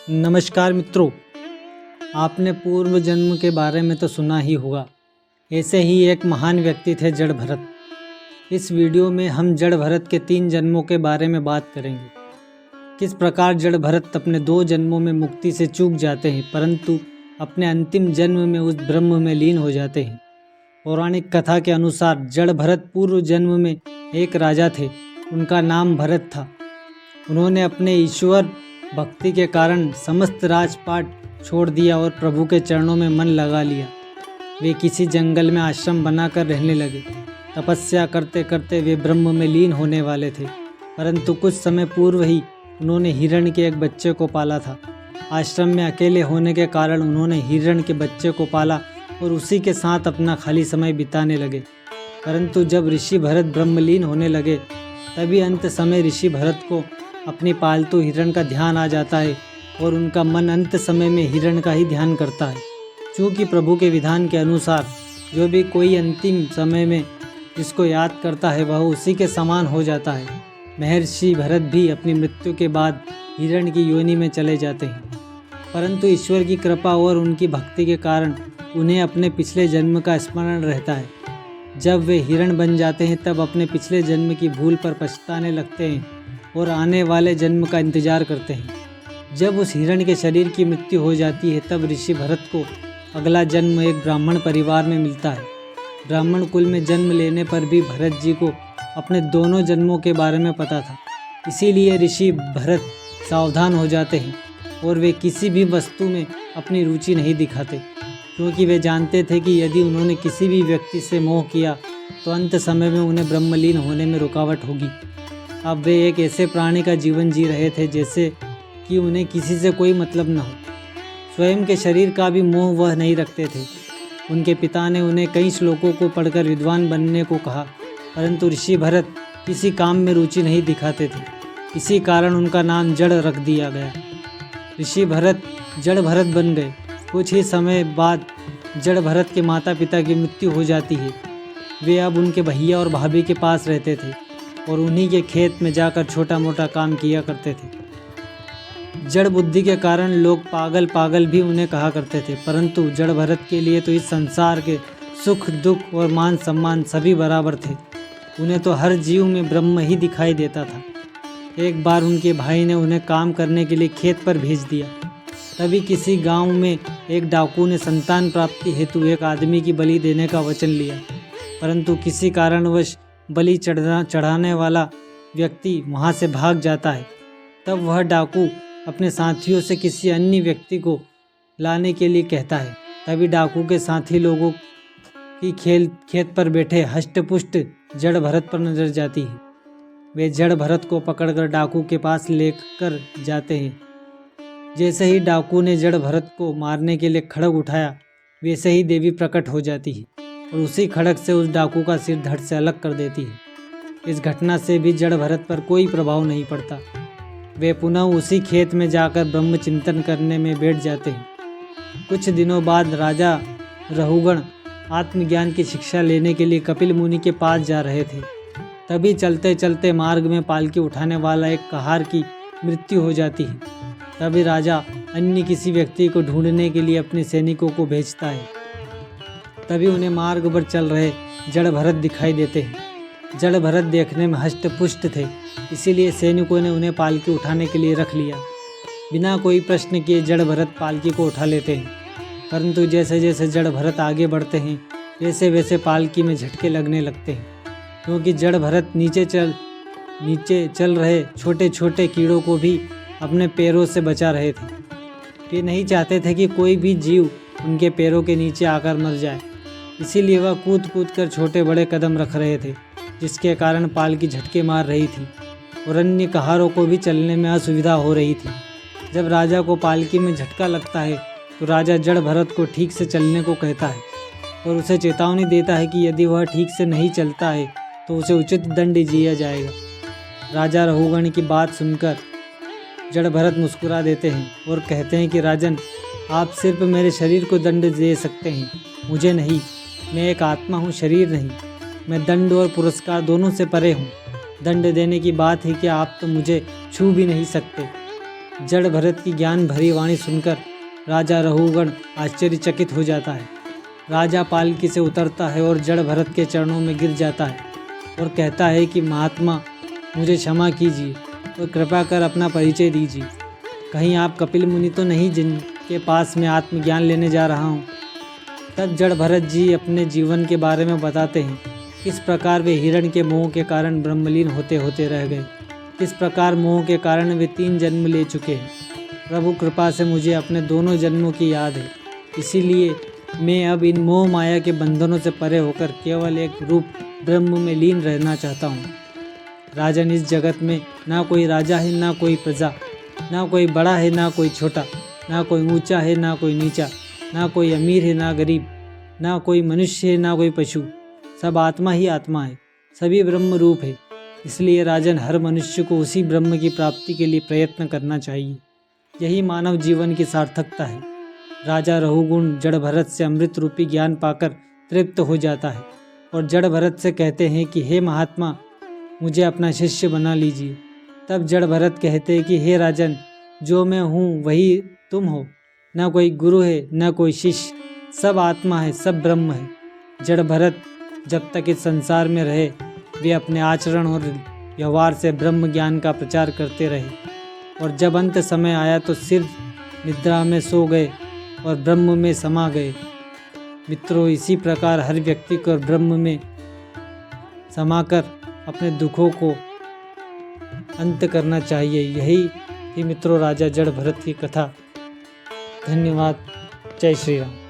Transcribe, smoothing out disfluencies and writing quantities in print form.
नमस्कार मित्रों, आपने पूर्व जन्म के बारे में तो सुना ही होगा। ऐसे ही एक महान व्यक्ति थे जड़ भरत। इस वीडियो में हम जड़ भरत के 3 जन्मों के बारे में बात करेंगे। किस प्रकार जड़ भरत अपने 2 जन्मों में मुक्ति से चूक जाते हैं, परंतु अपने अंतिम जन्म में उस ब्रह्म में लीन हो जाते हैं। पौराणिक कथा के अनुसार जड़ भरत पूर्व जन्म में एक राजा थे। उनका नाम भरत था। उन्होंने अपने ईश्वर भक्ति के कारण समस्त राजपाट छोड़ दिया और प्रभु के चरणों में मन लगा लिया। वे किसी जंगल में आश्रम बनाकर रहने लगे। तपस्या करते करते वे ब्रह्म में लीन होने वाले थे, परंतु कुछ समय पूर्व ही उन्होंने हिरण के एक बच्चे को पाला था। आश्रम में अकेले होने के कारण उन्होंने हिरण के बच्चे को पाला और उसी के साथ अपना खाली समय बिताने लगे। परंतु जब ऋषि भरत ब्रह्मलीन होने लगे, तभी अंत समय ऋषि भरत को अपनी पालतू हिरण का ध्यान आ जाता है और उनका मन अंत समय में हिरण का ही ध्यान करता है। चूँकि प्रभु के विधान के अनुसार जो भी कोई अंतिम समय में जिसको याद करता है वह उसी के समान हो जाता है। महर्षि भरत भी अपनी मृत्यु के बाद हिरण की योनि में चले जाते हैं, परंतु ईश्वर की कृपा और उनकी भक्ति के कारण उन्हें अपने पिछले जन्म का स्मरण रहता है। जब वे हिरण बन जाते हैं तब अपने पिछले जन्म की भूल पर पछताने लगते हैं और आने वाले जन्म का इंतजार करते हैं। जब उस हिरण के शरीर की मृत्यु हो जाती है तब ऋषि भरत को अगला जन्म एक ब्राह्मण परिवार में मिलता है। ब्राह्मण कुल में जन्म लेने पर भी भरत जी को अपने दोनों जन्मों के बारे में पता था। इसीलिए ऋषि भरत सावधान हो जाते हैं और वे किसी भी वस्तु में अपनी रुचि नहीं दिखाते, क्योंकि वे जानते थे कि यदि उन्होंने किसी भी व्यक्ति से मोह किया तो अंत समय में उन्हें ब्रह्मलीन होने में रुकावट होगी। अब वे एक ऐसे प्राणी का जीवन जी रहे थे जैसे कि उन्हें किसी से कोई मतलब न हो। स्वयं के शरीर का भी मोह वह नहीं रखते थे। उनके पिता ने उन्हें कई श्लोकों को पढ़कर विद्वान बनने को कहा, परंतु ऋषि भरत किसी काम में रुचि नहीं दिखाते थे। इसी कारण उनका नाम जड़ रख दिया गया। ऋषि भरत जड़ भरत बन गए। कुछ ही समय बाद जड़ भरत के माता पिता की मृत्यु हो जाती है। वे अब उनके भैया और भाभी के पास रहते थे और उन्हीं के खेत में जाकर छोटा मोटा काम किया करते थे। जड़ बुद्धि के कारण लोग पागल पागल भी उन्हें कहा करते थे, परंतु जड़ भरत के लिए तो इस संसार के सुख दुख और मान सम्मान सभी बराबर थे। उन्हें तो हर जीव में ब्रह्म ही दिखाई देता था। एक बार उनके भाई ने उन्हें काम करने के लिए खेत पर भेज दिया। तभी किसी गांव में एक डाकू ने संतान प्राप्ति हेतु एक आदमी की बलि देने का वचन लिया, परंतु किसी कारणवश बलि चढ़ाने वाला व्यक्ति वहां से भाग जाता है। तब वह डाकू अपने साथियों से किसी अन्य व्यक्ति को लाने के लिए कहता है। तभी डाकू के साथी लोगों की खेत पर बैठे हष्टपुष्ट जड़ भरत पर नजर जाती है। वे जड़ भरत को पकड़कर डाकू के पास लेकर जाते हैं। जैसे ही डाकू ने जड़ भरत को मारने के लिए खड़ग उठाया, वैसे ही देवी प्रकट हो जाती है और उसी खड़ग से उस डाकू का सिर धड़ से अलग कर देती है। इस घटना से भी जड़ भरत पर कोई प्रभाव नहीं पड़ता। वे पुनः उसी खेत में जाकर ब्रह्म चिंतन करने में बैठ जाते हैं। कुछ दिनों बाद राजा रहुगण आत्मज्ञान की शिक्षा लेने के लिए कपिल मुनि के पास जा रहे थे। तभी चलते चलते मार्ग में पालकी उठाने वाला एक कहार की मृत्यु हो जाती है। तभी राजा अन्य किसी व्यक्ति को ढूंढने के लिए अपने सैनिकों को भेजता है। तभी उन्हें मार्ग पर चल रहे जड़ भरत दिखाई देते हैं। जड़ भरत देखने में हष्टपुष्ट थे, इसीलिए सैनिकों ने उन्हें पालकी उठाने के लिए रख लिया। बिना कोई प्रश्न किए जड़ भरत पालकी को उठा लेते हैं, परंतु जैसे जैसे जड़ भरत आगे बढ़ते हैं वैसे वैसे पालकी में झटके लगने लगते हैं, क्योंकि जड़ भरत नीचे चल रहे छोटे छोटे कीड़ों को भी अपने पैरों से बचा रहे थे। वे नहीं चाहते थे कि कोई भी जीव उनके पैरों के नीचे आकर मर जाए, इसीलिए वह कूद कूद कर छोटे बड़े कदम रख रहे थे, जिसके कारण पालकी झटके मार रही थी और अन्य कहारों को भी चलने में असुविधा हो रही थी। जब राजा को पालकी में झटका लगता है तो राजा जड़ भरत को ठीक से चलने को कहता है और उसे चेतावनी देता है कि यदि वह ठीक से नहीं चलता है तो उसे उचित दंड दिया जाएगा। राजा रहुगण की बात सुनकर जड़ भरत मुस्कुरा देते हैं और कहते हैं कि राजन, आप सिर्फ मेरे शरीर को दंड दे सकते हैं, मुझे नहीं। मैं एक आत्मा हूँ, शरीर नहीं। मैं दंड और पुरस्कार दोनों से परे हूँ। दंड देने की बात है कि आप तो मुझे छू भी नहीं सकते। जड़ भरत की ज्ञान भरी वाणी सुनकर राजा रहुगण आश्चर्यचकित हो जाता है। राजा पालकी से उतरता है और जड़ भरत के चरणों में गिर जाता है और कहता है कि महात्मा, मुझे क्षमा कीजिए और कृपा कर अपना परिचय दीजिए। कहीं आप कपिल मुनि तो नहीं जिनके पास मैं आत्मज्ञान लेने जा रहा हूँ। तब जड़ भरत जी अपने जीवन के बारे में बताते हैं, किस प्रकार वे हिरण के मोह के कारण ब्रह्मलीन होते होते रह गए, किस प्रकार मोह के कारण वे 3 जन्म ले चुके हैं। प्रभु कृपा से मुझे अपने दोनों जन्मों की याद है, इसीलिए मैं अब इन मोह माया के बंधनों से परे होकर केवल एक रूप ब्रह्म में लीन रहना चाहता हूँ। राजन, इस जगत में ना कोई राजा है ना कोई प्रजा, ना कोई बड़ा है ना कोई छोटा, ना कोई ऊंचा है ना कोई नीचा, ना कोई अमीर है ना गरीब, ना कोई मनुष्य है ना कोई पशु। सब आत्मा ही आत्मा है, सभी ब्रह्म रूप है। इसलिए राजन, हर मनुष्य को उसी ब्रह्म की प्राप्ति के लिए प्रयत्न करना चाहिए। यही मानव जीवन की सार्थकता है। राजा रहुगुण जड़ भरत से अमृत रूपी ज्ञान पाकर तृप्त हो जाता है और जड़ भरत से कहते हैं कि हे महात्मा, मुझे अपना शिष्य बना लीजिए। तब जड़ भरत कहते हैं कि हे राजन, जो मैं हूँ वही तुम हो। ना कोई गुरु है ना कोई शिष्य, सब आत्मा है, सब ब्रह्म है। जड़ भरत जब तक इस संसार में रहे वे अपने आचरण और व्यवहार से ब्रह्म ज्ञान का प्रचार करते रहे और जब अंत समय आया तो सिर्फ निद्रा में सो गए और ब्रह्म में समा गए। मित्रों, इसी प्रकार हर व्यक्ति को ब्रह्म में समाकर अपने दुखों को अंत करना चाहिए। यही थी मित्रों राजा जड़ भरत की कथा। धन्यवाद। जय श्री राम।